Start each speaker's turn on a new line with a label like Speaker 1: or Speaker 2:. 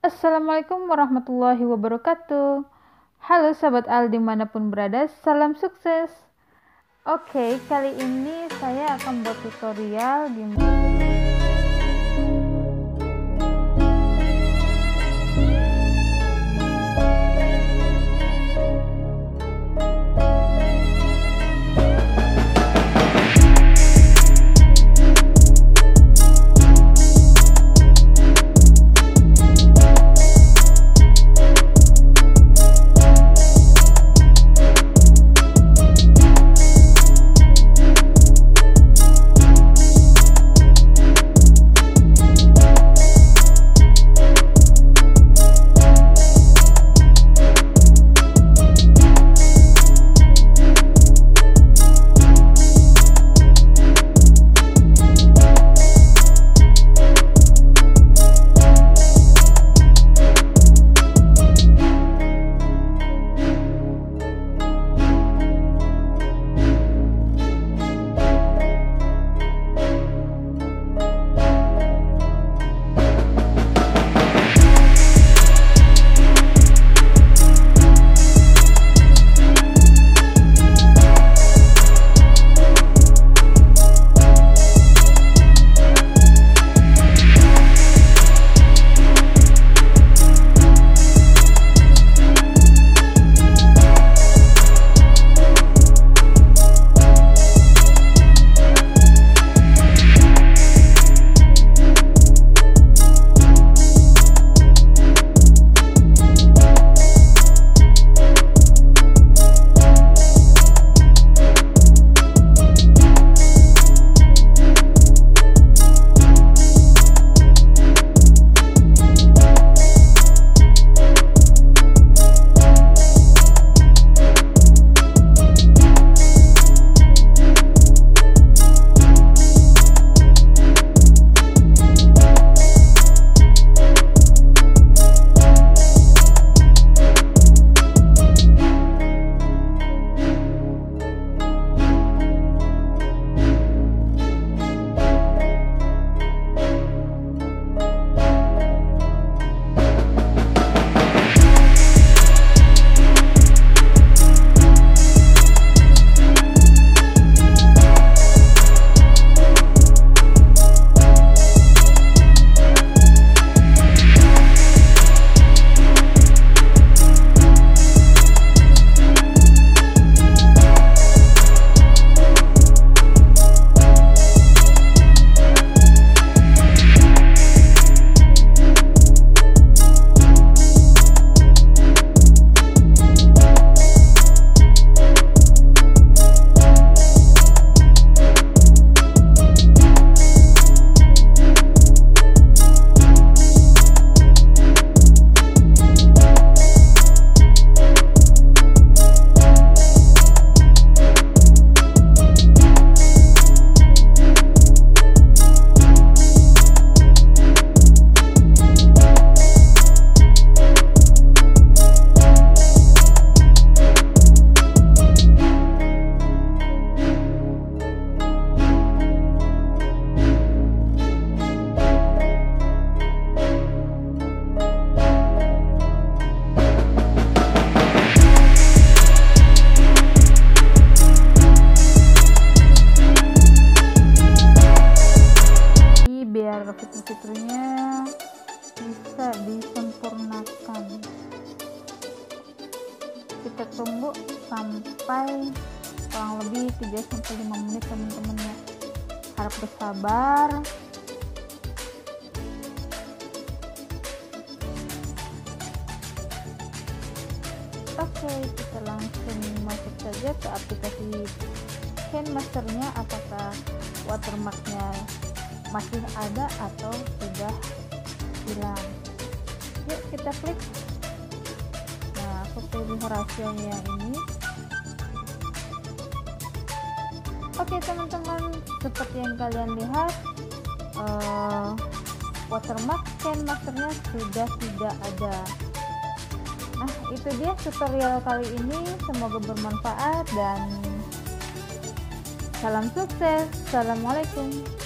Speaker 1: Assalamualaikum warahmatullahi wabarakatuh. Halo sahabat Al dimanapun berada, salam sukses. Oke, kali ini saya akan buat tutorial gimana biar fitur-fiturnya bisa disempurnakan. Kita tunggu sampai kurang lebih 3-5 menit teman-teman ya. Harap bersabar. Oke, kita langsung masuk saja ke aplikasi KineMasternya, apakah watermarknya masih ada atau sudah hilang. Yuk kita klik. Nah, aku pilih rasionya yang ini. Oke teman-teman, seperti yang kalian lihat, watermark KineMasternya sudah tidak ada. Nah, itu dia tutorial kali ini, semoga bermanfaat dan salam sukses. Assalamualaikum.